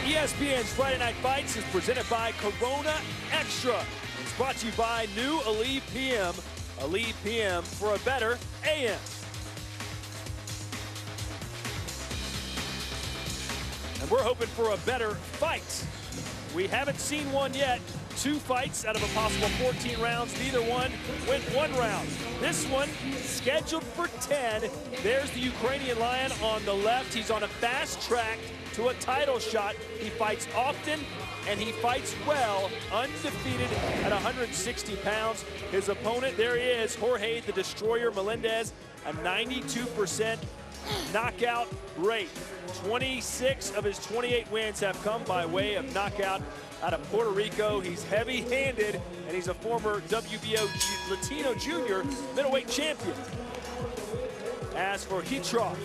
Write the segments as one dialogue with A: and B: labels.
A: ESPN's Friday Night Fights is presented by Corona Extra. It's brought to you by new Aleve PM. Aleve PM for a better AM. And we're hoping for a better fight. We haven't seen one yet. 2 fights out of a possible 14 rounds. Neither one went 1 round. This one scheduled for 10. There's the Ukrainian Lion on the left. He's on a fast track to a title shot. He fights often and he fights well, undefeated at 160 pounds. His opponent, there he is, Jorge the Destroyer Melendes, a 92% knockout rate. 26 of his 28 wins have come by way of knockout out of Puerto Rico. He's heavy-handed, and he's a former WBO Latino Junior middleweight champion. As for Hitrov,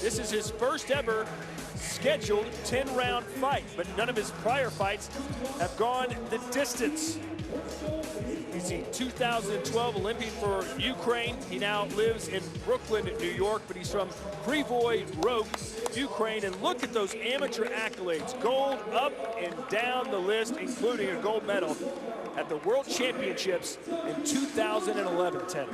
A: this is his first ever scheduled 10-round fight, but none of his prior fights have gone the distance. He's the 2012 Olympian for Ukraine. He now lives in Brooklyn, New York, but he's from Krivoy Rog, Ukraine. And look at those amateur accolades. Gold up and down the list, including a gold medal at the World Championships in 2011, Ted.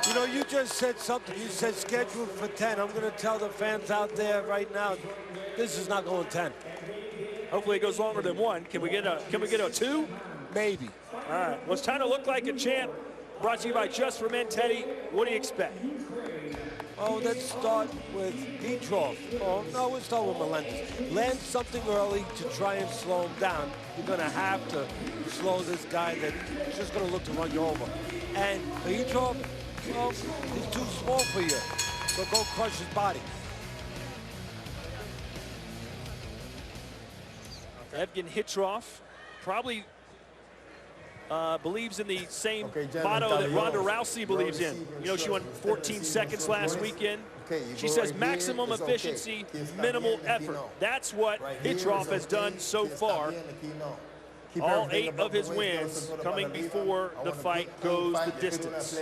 B: You know, you just said something. You said scheduled for 10. I'm going to tell the fans out there right now, this is not going 10.
A: Hopefully it goes longer than 1. Can we get a 2?
B: Maybe.
A: All right. Well, it's time to look like a champ. Brought to you by Just for Men. Teddy, what do you expect?
B: Oh, let's start with Hitrov. Oh, no, we'll start with Melendez. Land something early to try and slow him down. You're going to have to slow this guy that's just going to look to run you over. And Hitrov, well, he's too small for you, so go crush his body.
A: Євген Хитров probably believes in the same motto that Ronda Rousey believes in. You know, she won 14 seconds last weekend. She says maximum efficiency, minimal effort. That's what Hitrov has done so far. All 8 of his wins coming before the fight goes the distance.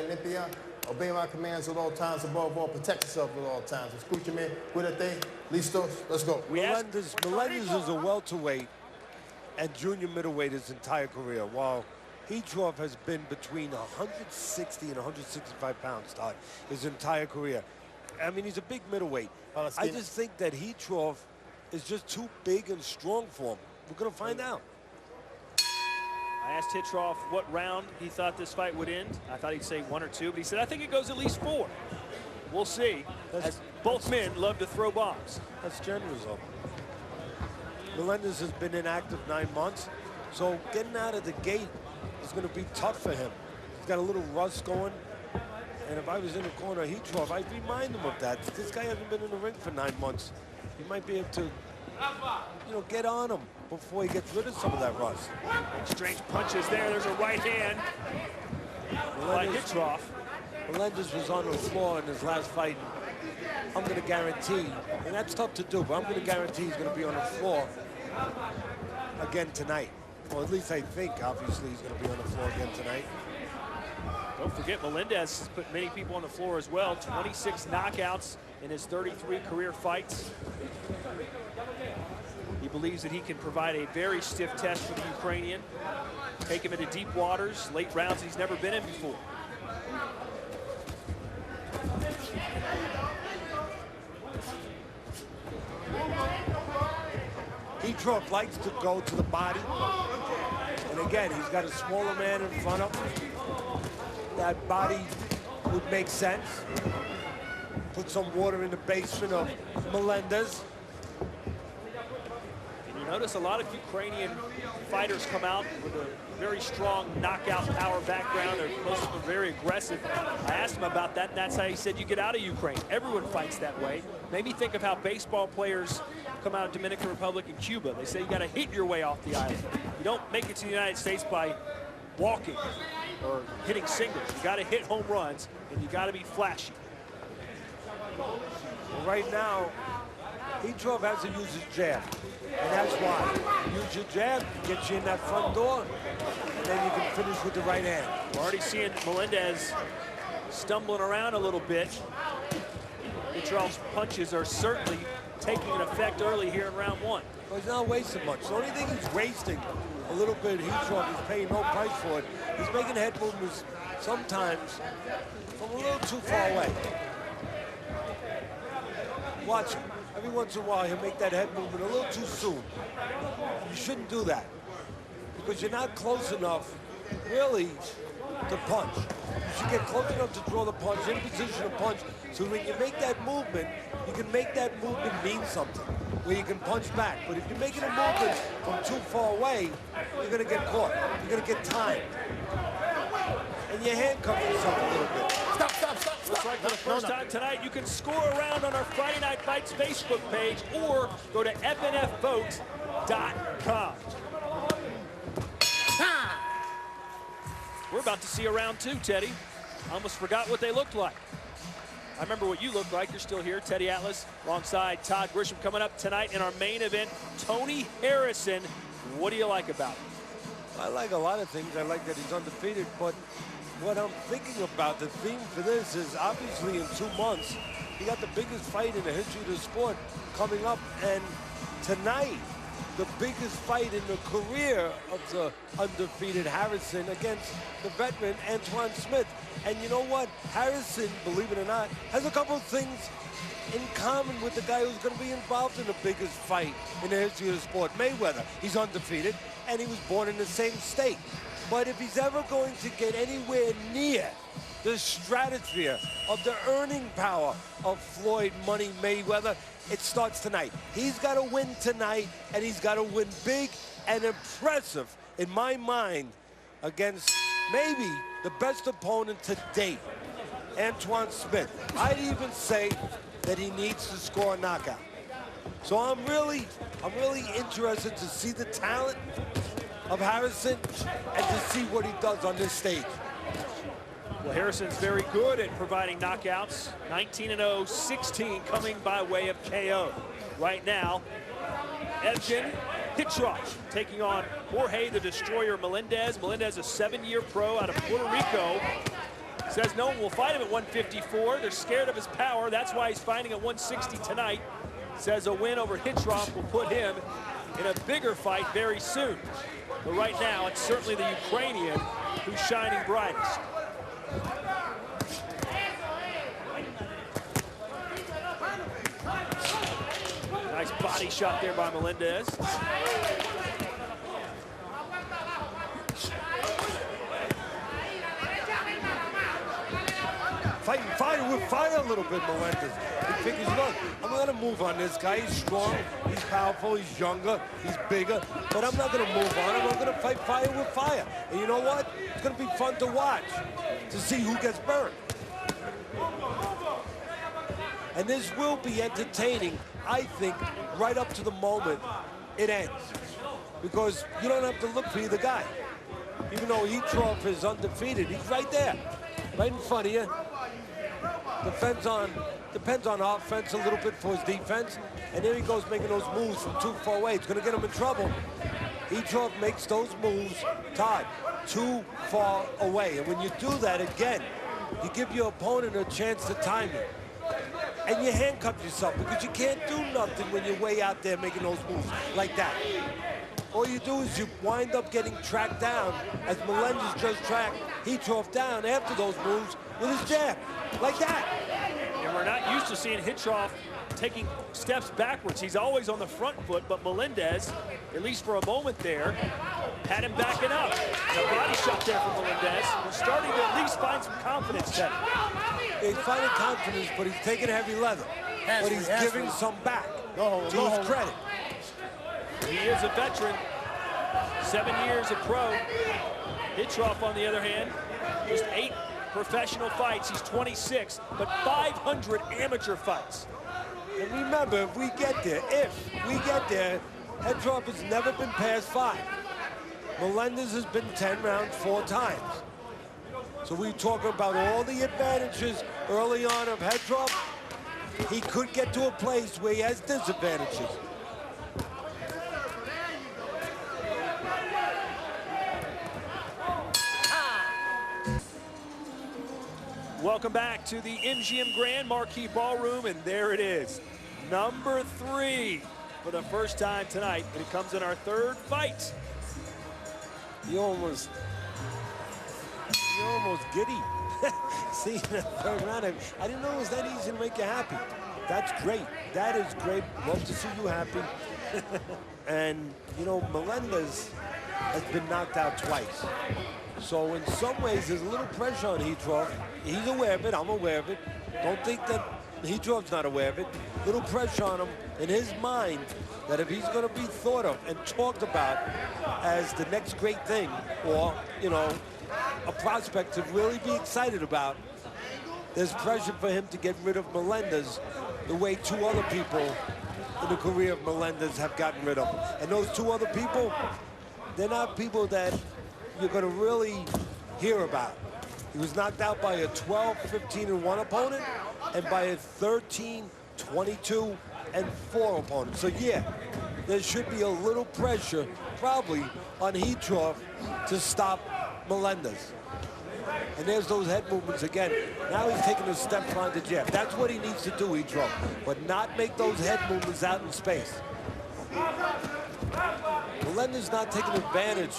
C: Obey my commands at all times, above all, protect yourself at all times. Escúchame, cuídate, listos, let's go.
B: Melendez is a welterweight and junior middleweight his entire career, while Hitrov has been between 160 and 165 pounds his entire career. I mean, he's a big middleweight. I just think that Hitrov is just too big and strong for him. We're going to find out.
A: I asked Hitrov what round he thought this fight would end. I thought he'd say 1 or 2, but he said, I think it goes at least 4. We'll see, as both men love to throw bombs.
B: That's generous of him. Melendez has been inactive 9 months, so getting out of the gate is going to be tough for him. He's got a little rust going, and if I was in the corner of Hitrov, I'd remind him of that. This guy hasn't been in the ring for 9 months. He might be able to, you know, get on him before he gets rid of some of that rust.
A: Strange punches there. There's a right hand by Hitrov.
B: Melendez was on the floor in his last fight. I'm going to guarantee, and that's tough to do, but I'm going to guarantee he's going to be on the floor again tonight. Or at least I think, obviously, he's going to be on the floor again tonight.
A: Don't forget, Melendez has put many people on the floor as well. 26 knockouts in his 33 career fights. He believes that he can provide a very stiff test for the Ukrainian. Take him into deep waters, late rounds he's never been in before.
B: Hitrov likes to go to the body. And again, he's got a smaller man in front of him. That body would make sense. Put some water in the basement of Melendez.
A: Notice a lot of Ukrainian fighters come out with a very strong knockout power background. Most of them very aggressive. I asked him about that, and that's how he said you get out of Ukraine. Everyone fights that way. Made me think of how baseball players come out of Dominican Republic and Cuba. They say you got to hit your way off the island. You don't make it to the United States by walking or hitting singles. You got to hit home runs, and you got to be flashy.
B: Well, right now, Hitrov has to use his jab. And that's why. Use your jab, get you in that front door, and then you can finish with the right hand.
A: We're already seeing Melendez stumbling around a little bit. Hitrov's punches are certainly taking an effect early here in round one.
B: Well, he's not wasting much. The only thing he's wasting a little bit, Hitrov is paying no price for it. He's making head movements sometimes from a little too far away. Watch him. Every once in a while, he'll make that head movement a little too soon. You shouldn't do that because you're not close enough, really, to punch. You should get close enough to draw the punch, in position to punch, so when you make that movement, you can make that movement mean something, where you can punch back. But if you're making a movement from too far away, you're going to get caught. You're going to get timed. And you handcuff yourself a little bit.
C: Stop, stop, stop, stop.
A: Looks like for the first time tonight, you can score around on our Friday Night Fights Facebook page or go to fnfvote.com. We're about to see a round two, Teddy. I almost forgot what they looked like. I remember what you looked like. You're still here. Teddy Atlas alongside Todd Grisham coming up tonight in our main event. Tony Harrison. What do you like about him?
B: I like a lot of things. I like that he's undefeated, but what I'm thinking about, the theme for this is obviously in 2 months, he got the biggest fight in the history of the sport coming up, and tonight, the biggest fight in the career of the undefeated Harrison against the veteran Antoine Smith. And you know what? Harrison, believe it or not, has a couple of things in common with the guy who's going to be involved in the biggest fight in the history of the sport, Mayweather. He's undefeated, and he was born in the same state. But if he's ever going to get anywhere near the stratosphere of the earning power of Floyd Money Mayweather, it starts tonight. He's got to win tonight, and he's got to win big and impressive, in my mind, against maybe the best opponent to date, Antoine Smith. I'd even say that he needs to score a knockout. So I'm really interested to see the talent of Harrison and to see what he does on this stage.
A: Well, Harrison's very good at providing knockouts. 19-0, 16 coming by way of KO. Right now, Євген Хитров taking on Jorge the Destroyer Mелендес. Mелendez, a 7-year pro out of Puerto Rico. Says no one will fight him at 154. They're scared of his power. That's why he's fighting at 160 tonight. Says a win over Hitrov will put him in a bigger fight very soon. But right now, it's certainly the Ukrainian who's shining brightest. Nice body shot there by Melendez.
B: Fighting fire with fire a little bit, Melendez. He figures, look, I'm going to move on this guy. He's strong, he's powerful, he's younger, he's bigger, but I'm not going to move on him. I'm going to fight fire with fire. And you know what? It's going to be fun to watch, to see who gets burned. And this will be entertaining, I think, right up to the moment it ends. Because you don't have to look for either guy. Even though Hitrov is undefeated, he's right there, right in front of you. Depends on offense a little bit for his defense. And there he goes making those moves from too far away. It's going to get him in trouble. Hitrov makes those moves, Todd, too far away. And when you do that again, you give your opponent a chance to time it. And you handcuff yourself because you can't do nothing when you're way out there making those moves like that. All you do is you wind up getting tracked down, as Melendez just tracked Hitrov down after those moves with his jab, like that.
A: And we're not used to seeing Hitrov taking steps backwards. He's always on the front foot, but Melendez, at least for a moment there, had him backing up. And a body shot there from Melendez. He's starting to at least find some confidence there.
B: He's finding confidence, but he's taking heavy leather. But he's giving some back to his credit.
A: He is a veteran, 7 years of pro. Hitrov, on the other hand, just 8 professional fights. He's 26, but 500 amateur fights.
B: And remember, if we get there, Hitrov has never been past 5. Melendez has been 10 rounds 4 times. So we're talking about all the advantages early on of Hitrov. He could get to a place where he has disadvantages.
A: Welcome back to the MGM Grand Marquee Ballroom, and there it is. Number 3 for the first time tonight, and it comes in our 3rd fight.
B: You're almost giddy. See, in the 3rd round, I didn't know it was that easy to make you happy. That's great. That is great. Love to see you happy. And, you know, Melendes has been knocked out twice. So in some ways, there's a little pressure on Haitrov. He's aware of it. I'm aware of it. Don't think that Haitrov's not aware of it. Little pressure on him in his mind that if he's going to be thought of and talked about as the next great thing, or, you know, a prospect to really be excited about, there's pressure for him to get rid of Melendes the way 2 other people in the career of Melendes have gotten rid of him. And those 2 other people, they're not people that you're going to really hear about. He was knocked out by a 12-15-1 opponent and by a 13-22-4 opponent. So yeah, there should be a little pressure probably on Haitrov to stop Melendes. And there's those head movements again. Now he's taking a step trying to jab. That's what he needs to do, Haitrov, but not make those head movements out in space. Melendez not taking advantage,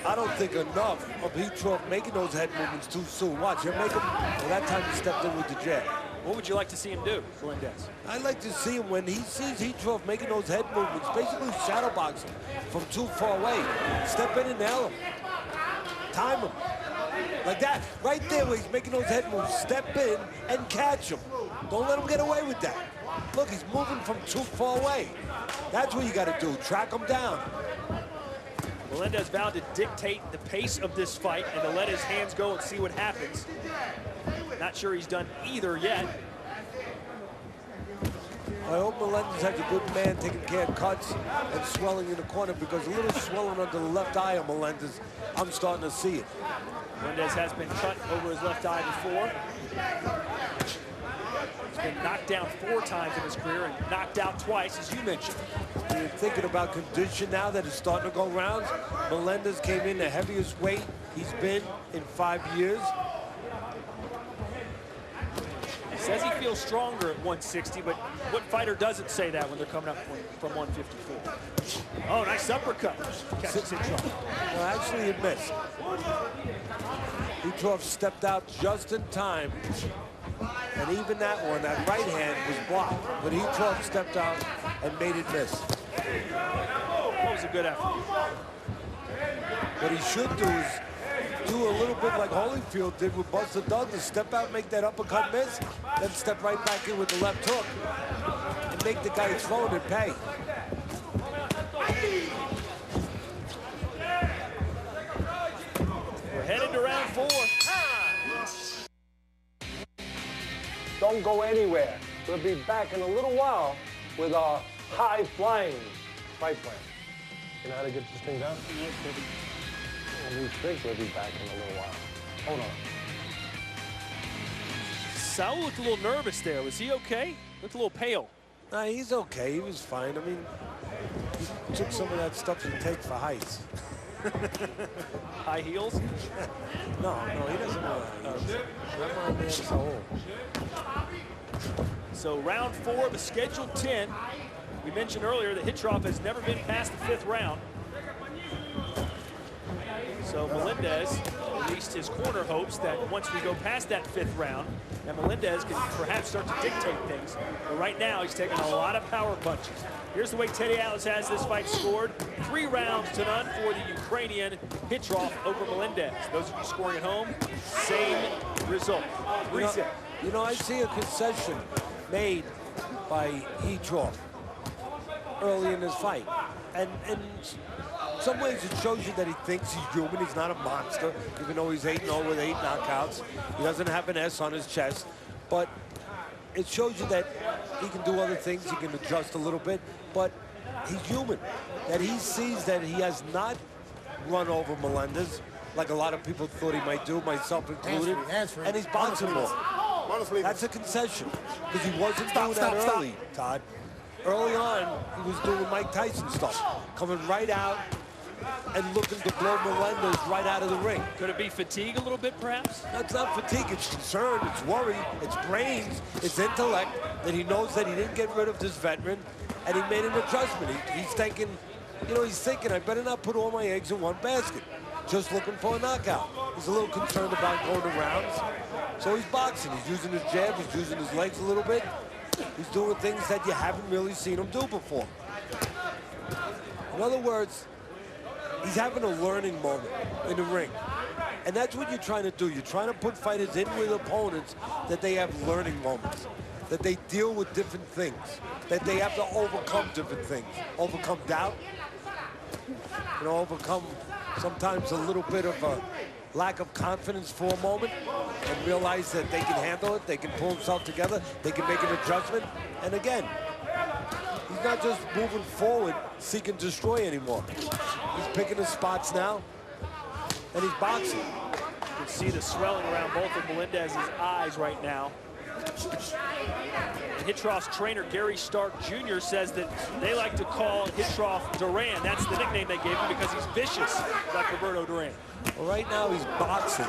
B: I don't think, enough of Haitrov making those head movements too soon. Watch, he'll make them. Well, that time he stepped in with the jab.
A: What would you like to see him do, Melendez?
B: I'd like to see him when he sees Haitrov making those head movements, basically shadow boxing from too far away. Step in and nail him. Time him. Like that, right there where he's making those head moves. Step in and catch him. Don't let him get away with that. Look, he's moving from too far away. That's what you got to do, track him down.
A: Melendez vowed to dictate the pace of this fight and to let his hands go and see what happens. Not sure he's done either yet.
B: I hope Melendez has a good man taking care of cuts and swelling in the corner, because a little swelling under the left eye of Melendez, I'm starting to see it.
A: Melendez has been cut over his left eye before. He's been knocked down 4 times in his career and knocked out twice, as you mentioned.
B: You're thinking about condition now that it's starting to go rounds. Melendez came in the heaviest weight he's been in 5 years.
A: He says he feels stronger at 160, but what fighter doesn't say that when they're coming up from 154? Oh, nice uppercut. Catches Haitrov.
B: Well, actually, it missed. Haitrov stepped out just in time. And even that one, that right hand, was blocked. But Haitrov stepped out and made it miss.
A: That was a good effort.
B: What he should do is do a little bit like Holyfield did with Buster Douglas. Step out, make that uppercut miss, then step right back in with the left hook and make the guy throw and pay.
A: We're headed to round 4.
D: Don't go anywhere. We'll be back in a little while with our high-flying fight plan. You know how to get this thing done? Well, we think we'll be back in a little while. Hold on.
A: Saul looked a little nervous there. Was he okay? Looked a little pale.
B: Nah, he's okay. He was fine. I mean, he took some of that stuff you take for heights.
A: High heels?
B: No, he doesn't know that. Never mind, man, Saul.
A: So round 4 of the scheduled 10. We mentioned earlier that Haitrov has never been past the 5th round. So Melendez, at least his corner, hopes that once we go past that 5th round, that Melendez can perhaps start to dictate things. But right now, he's taking a lot of power punches. Here's the way Teddy Atlas has this fight scored. 3 rounds to none for the Ukrainian Haitrov over Melendez. Those of you scoring at home, same result. 3-6.
B: You know, I see a concession made by Haitrov early in this fight. And in some ways it shows you that he thinks he's human. He's not a monster, even though he's 8-0 with 8 knockouts. He doesn't have an S on his chest. But it shows you that he can do other things. He can adjust a little bit. But he's human. That he sees that he has not run over Melendez like a lot of people thought he might do, myself included. And he's boxing more. That's a concession, because he wasn't doing that early, Todd. Early on, he was doing Mike Tyson stuff, coming right out, and looking to blow Melendez right out of the ring.
A: Could it be fatigue a little bit, perhaps?
B: That's not fatigue, it's concern, it's worry, it's brains, it's intellect, that he knows that he didn't get rid of this veteran, and he made an adjustment. He's thinking, he's thinking, I better not put all my eggs in one basket. Just looking for a knockout. He's a little concerned about going to rounds. So he's boxing. He's using his jab. He's using his legs a little bit. He's doing things that you haven't really seen him do before. In other words, he's having a learning moment in the ring. And that's what you're trying to do. You're trying to put fighters in with opponents that they have learning moments, that they deal with different things, that they have to overcome different things. Overcome doubt, overcome sometimes a little bit of a lack of confidence for a moment and realize that they can handle it, they can pull themselves together, they can make an adjustment. And again, he's not just moving forward, seek and destroy anymore. He's picking his spots now, and he's boxing.
A: You can see the swelling around both of Melendez's eyes right now. Hitrov's trainer, Gary Stark Jr., says that they like to call Hitrov Duran. That's the nickname they gave him because he's vicious, like Roberto Duran.
B: Well, right now he's boxing.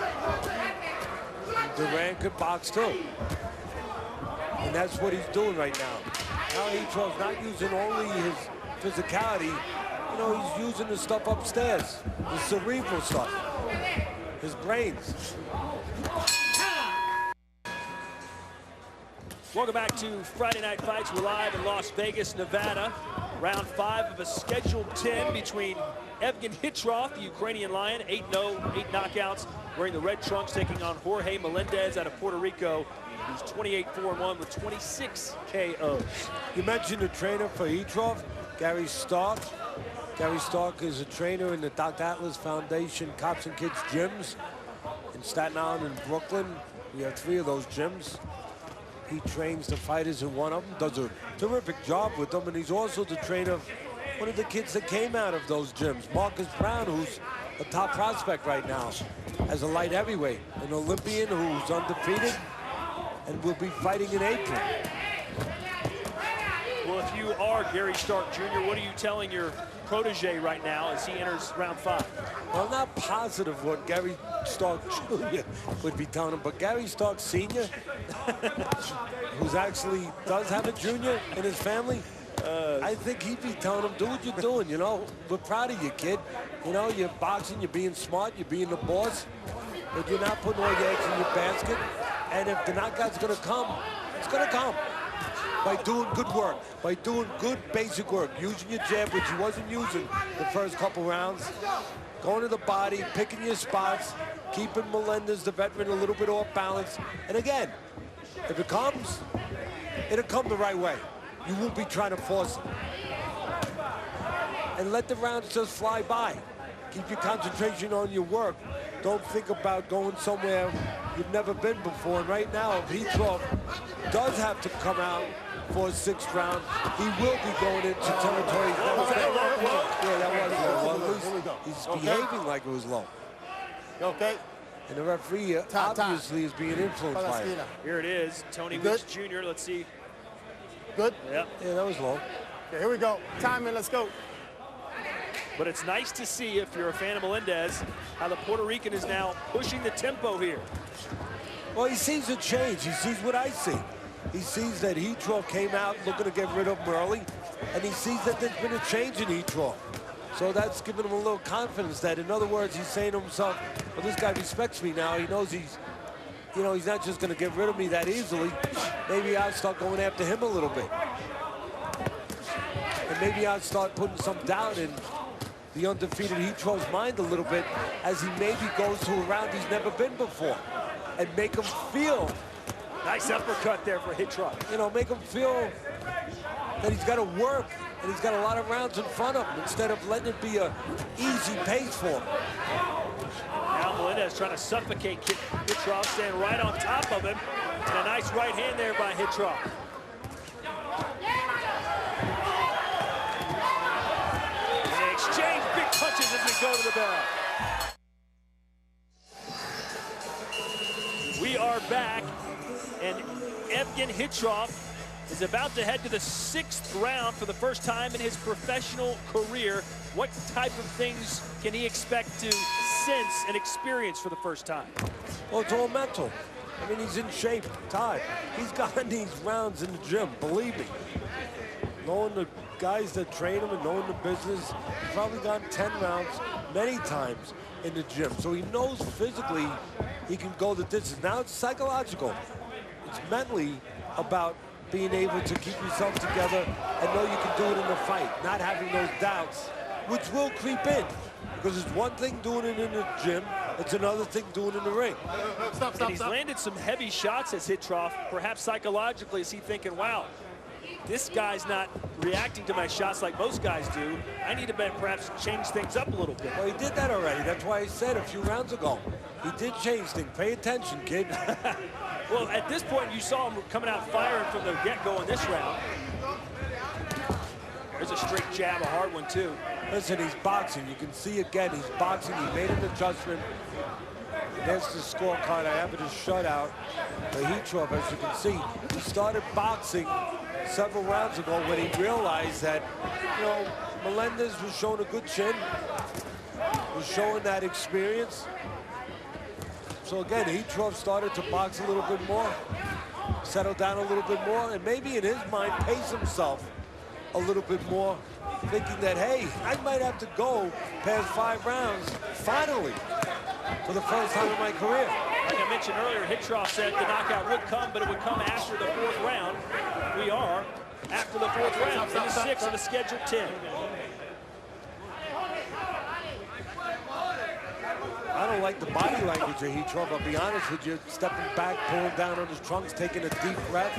B: Duran could box too. And that's what he's doing right now. Now Hitrov's not using only his physicality, he's using the stuff upstairs, the cerebral stuff, his brains.
A: Welcome back to Friday Night Fights. We're live in Las Vegas, Nevada. Round 5 of a scheduled 10 between Євген Хитров, the Ukrainian Lion, 8-0, 8 knockouts, wearing the red trunks, taking on Jorge Mелендес out of Puerto Rico, who's 28-4-1 with 26 KOs.
B: You mentioned the trainer for Hitrov, Gary Stark. Gary Stark is a trainer in the Dr. Atlas Foundation Cops and Kids gyms in Staten Island and Brooklyn. We have 3 of those gyms. He trains the fighters in one of them, does a terrific job with them, and he's also the trainer of one of the kids that came out of those gyms, Marcus Brown, who's a top prospect right now as a light heavyweight, an Olympian who's undefeated and will be fighting in April.
A: Well, if you are Gary Stark Jr., what are you telling your protege right now as he enters round 5?
B: Well, I'm not positive what Gary Stark Jr. would be telling him, but Gary Stark Sr., who's actually does have a junior in his family, I think he'd be telling him, do what you're doing, We're proud of you, kid. You're boxing, you're being smart, you're being the boss, but you're not putting all your eggs in your basket. And if the knockout's gonna come, it's gonna come. By doing good work, by doing good basic work, using your jab, which he wasn't using the first couple rounds, going to the body, picking your spots, keeping Melendez, the veteran, a little bit off balance. And again, if it comes, it'll come the right way. You won't be trying to force it. And let the rounds just fly by. Keep your concentration on your work. Don't think about going somewhere you've never been before. And right now, if Hitrov does have to come out for a 6th round, he will be going into territory. Yeah, that was low. At least he's behaving like it was low.
C: Okay.
B: And the referee obviously is being influenced by it.
A: Here it is, Tony Weeks Jr. Let's see.
C: Good?
A: Yep.
B: Yeah, that was low.
C: Okay, here we go. Timing, let's go.
A: But it's nice to see, if you're a fan of Melendez, how the Puerto Rican is now pushing the tempo here.
B: Well, he sees a change. He sees what I see. He sees that Hitrov came out looking to get rid of him early, and he sees that there's been a change in Hitrov. So that's giving him a little confidence that, in other words, he's saying to himself, well, this guy respects me now. He knows he's not just going to get rid of me that easily. Maybe I'll start going after him a little bit. And maybe I'll start putting some doubt in the undefeated Hitrov's mind a little bit as he maybe goes to a round he's never been before and make him feel.
A: Nice uppercut there for Hitrov.
B: Make him feel that he's got to work and he's got a lot of rounds in front of him instead of letting it be an easy pace for him.
A: Now Melendez trying to suffocate Hitrov, staying right on top of him. And a nice right hand there by Hitrov. And they exchange big punches as we go to the bell. We are back, and Євген Хитров He's about to head to the 6th round for the first time in his professional career. What type of things can he expect to sense and experience for the first time?
B: Well, it's all mental. I mean, he's in shape, Todd. He's gotten these rounds in the gym, believe me. Knowing the guys that train him and knowing the business, he's probably gotten 10 rounds many times in the gym. So he knows physically he can go the distance. Now it's psychological. It's mentally about being able to keep yourself together and know you can do it in the fight, not having those doubts, which will creep in. Because it's one thing doing it in the gym, it's another thing doing it in the ring.
A: And he's landed some heavy shots as Hitrov. Perhaps psychologically, is he thinking, wow, this guy's not reacting to my shots like most guys do. I need to perhaps change things up a little bit.
B: Well, he did that already. That's why I said a few rounds ago. He did change things. Pay attention, kid.
A: Well, at this point, you saw him coming out firing from the get-go in this round. There's a straight jab, a hard one, too.
B: Listen, he's boxing. You can see again, he's boxing. He made an adjustment. There's the scorecard. I have it as shutout. The Hitrov, as you can see, he started boxing several rounds ago when he realized that, you know, Melendez was showing a good chin, was showing that experience. So again, Hitrov started to box a little bit more, settle down a little bit more, and maybe in his mind pace himself a little bit more, thinking that, hey, I might have to go past 5 rounds, finally, for the first time in my career.
A: Like I mentioned earlier, Hitrov said the knockout would come, but it would come after the 4th round. We are after the 4th round, in the 6th of the scheduled 10.
B: I don't like the body language of Hitrov, I'll be honest with you. Stepping back, pulling down on his trunks, taking a deep breath.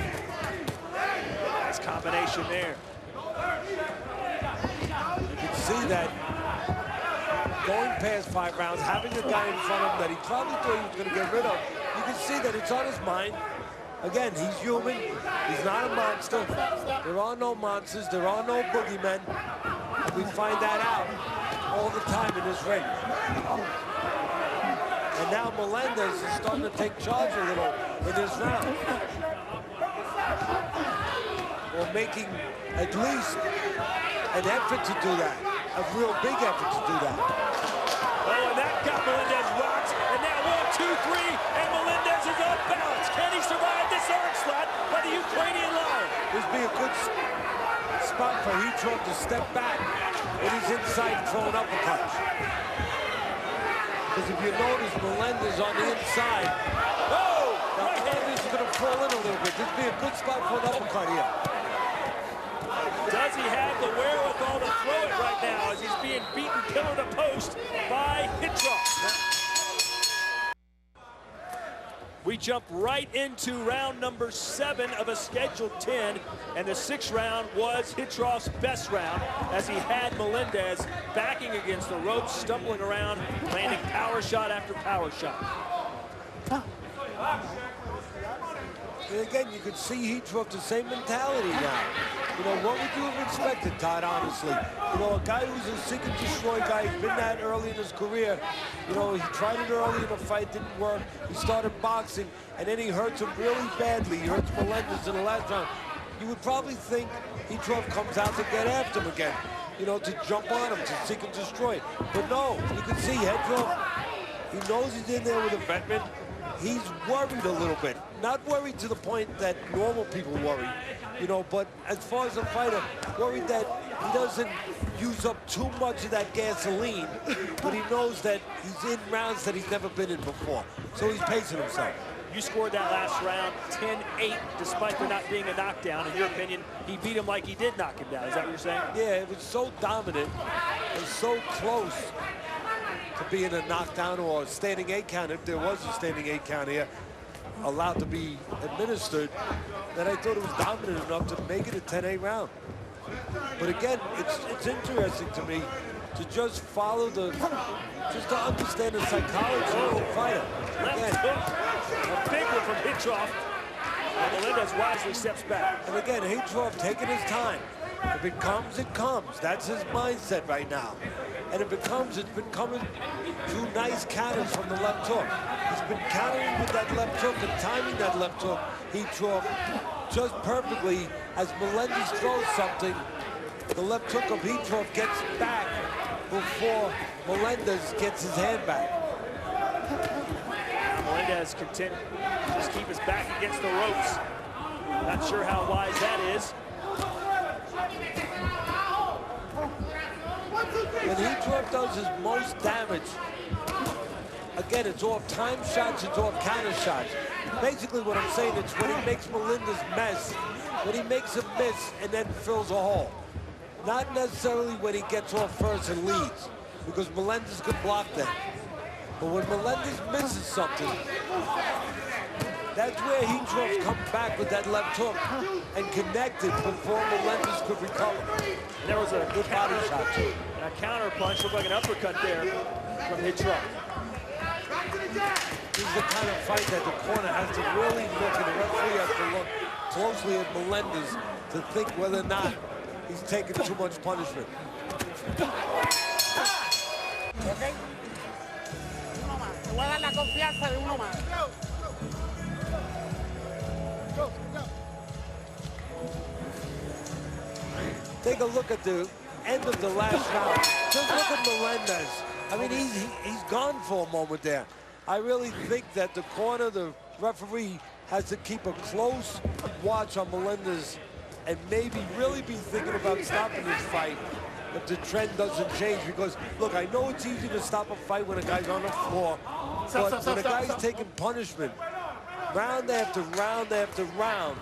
A: Nice combination there.
B: You can see that going past 5 rounds, having a guy in front of him that he probably thought he was going to get rid of, you can see that it's on his mind. Again, he's human. He's not a monster. There are no monsters. There are no boogeymen. And we find that out all the time in this ring. And now Melendez is starting to take charge a little in this round. Or making at least an effort to do that. A real big effort to do that.
A: Oh, and that got Melendez rocked. And now 1, 2, 3, and Melendez is off balance. Can he survive this onslaught by the Ukrainian Lion?
B: This would be a good spot for Hitrov to step back when he's inside throwing uppercuts. Because if you notice, Melendez on the inside. Oh! Melendez is going to fall in a little bit. This would be a good spot for an uppercut here.
A: Does he have the wherewithal to throw it right now as he's being beaten pillar to post by Hitrov? We jump right into round number 7 of a scheduled 10, and the 6th round was Hitrov's best round as he had Melendez backing against the ropes, stumbling around, landing power shot after power shot.
B: And again, you can see Hitrov the same mentality now. You know, what would you have expected, Todd, honestly? You know, a guy who's a seek and destroy guy, he's been that early in his career. You know, he tried it early in the fight, didn't work. He started boxing, and then he hurts him really badly. He hurts Melendez in the last round. You would probably think Hitrov comes out to get after him again, you know, to jump on him, to seek and destroy. But no, you can see Hitrov, he knows he's in there with a veteran. He's worried a little bit. Not worried to the point that normal people worry, you know, but as far as a fighter, worried that he doesn't use up too much of that gasoline, but he knows that he's in rounds that he's never been in before. So he's pacing himself.
A: You scored that last round 10-8, despite there not being a knockdown. In your opinion, he beat him like he did knock him down. Is that what you're saying?
B: Yeah, it was so dominant and so close to being a knockdown or a standing 8 count, if there was a standing 8 count here, allowed to be administered, that I thought it was dominant enough to make it a 10-8 round. But again, it's interesting to me to just follow just to understand the psychology of the fighter. Again,
A: a big one from Hitrov, and Melendez wisely steps back.
B: And again, Hitrov taking his time. If it comes, it comes. That's his mindset right now. And if it comes, it's been coming through nice counters from the left hook. He's been countering with that left hook and timing that left hook Haitrov just perfectly. As Melendi throws something, the left hook of Haitrov gets back before Melendi gets his hand back.
A: Melendi content to just keep his back against the ropes. Not sure how wise that is.
B: When Haitrov does his most damage, again, it's off time shots, it's off counter shots. Basically what I'm saying is when he makes Melendes mess, when he makes a miss and then fills a hole. Not necessarily when he gets off first and leads, because Melendes could block that. But when Melendes misses something, that's where Haitrov's come back with that left hook and connected before Melendes could recover.
A: And there was a
B: good body shot too.
A: And a counter punch, looked like an uppercut there from Haitrov.
B: This is the kind of fight that the corner has to really look, and the referee has to look closely at Melendes to think whether or not he's taking too much punishment.
E: Okay. Uno más. Te voy a dar la confianza de uno más.
B: Take a look at the end of the last round. Just look at Melendi. I mean, he's gone for a moment there. I really think that the corner, the referee, has to keep a close watch on Melendi and maybe really be thinking about stopping this fight if the trend doesn't change. Because, look, I know it's easy to stop a fight when a guy's on the floor, but when a guy's taking punishment, round after round after round,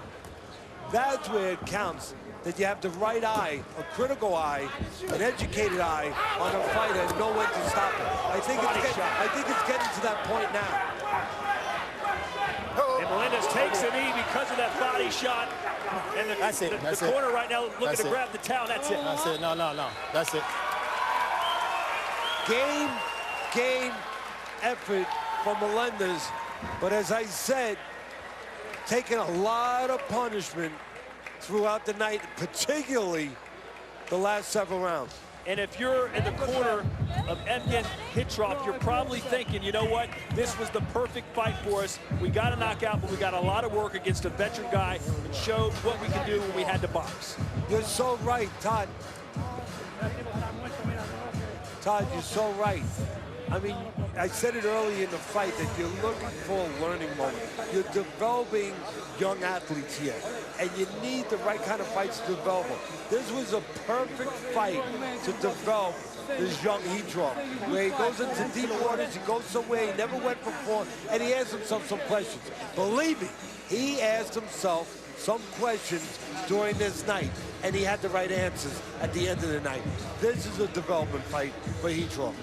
B: that's where it counts. That you have the right eye, a critical eye, an educated eye on a fighter and know when to stop it. I think it's getting to that point now.
A: And Melendez takes a knee because of that body shot. And the corner right now looking to grab the towel. That's it.
C: That's it. No. That's it.
B: Game effort from Melendez. But as I said, taking a lot of punishment throughout the night, particularly the last several rounds.
A: And if you're in the corner of Євген Хитров, you're probably thinking, you know what, this was the perfect fight for us. We got a knockout, but we got a lot of work against a veteran guy and showed what we could do when we had to box.
B: You're so right, Todd. Todd, you're so right. I mean, I said it early in the fight that you're looking for a learning moment. You're developing young athletes here, and you need the right kind of fights to develop them. This was a perfect fight to develop this young Haitrov, where he goes into deep waters, he goes somewhere he never went before, and he asks himself some questions. Believe me, he asked himself some questions during this night, and he had the right answers at the end of the night. This is a development fight for Haitrov.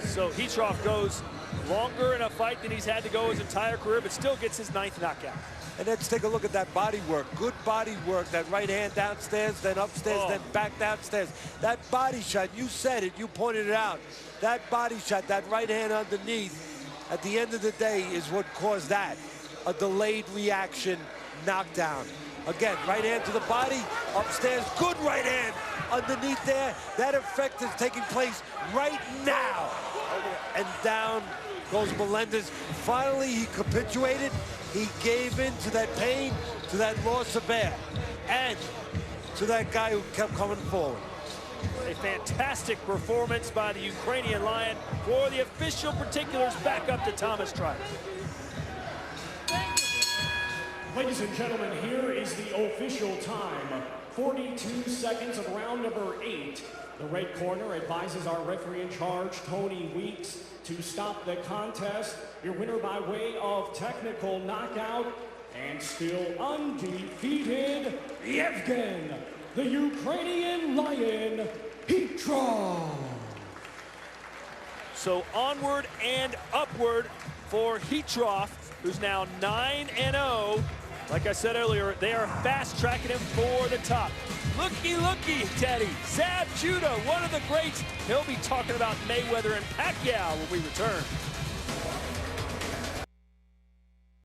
A: So Haitrov goes longer in a fight than he's had to go his entire career, but still gets his 9th knockout.
B: And let's take a look at that body work. Good body work. That right hand downstairs, then upstairs, then back downstairs. That body shot, you said it, you pointed it out. That body shot, that right hand underneath, at the end of the day is what caused that. A delayed reaction knockdown. Again, right hand to the body, upstairs, good right hand underneath there. That effect is taking place right now. And down goes Melendez. Finally, he capitulated. He gave in to that pain, to that loss of air, and to that guy who kept coming forward.
A: A fantastic performance by the Ukrainian Lion. For the official particulars, back up to Thomas Tribe.
F: Ladies and gentlemen, here is the official time. 42 seconds of round number 8. The red corner advises our referee in charge, Tony Weeks, to stop the contest. Your winner by way of technical knockout and still undefeated, Євген, the Ukrainian Lion, Хитров.
A: So onward and upward for Haitrov, who's now 9-0. Like I said earlier, they are fast-tracking him for the top. Looky, Teddy. Zab Judah, one of the greats. He'll be talking about Mayweather and Pacquiao when we return.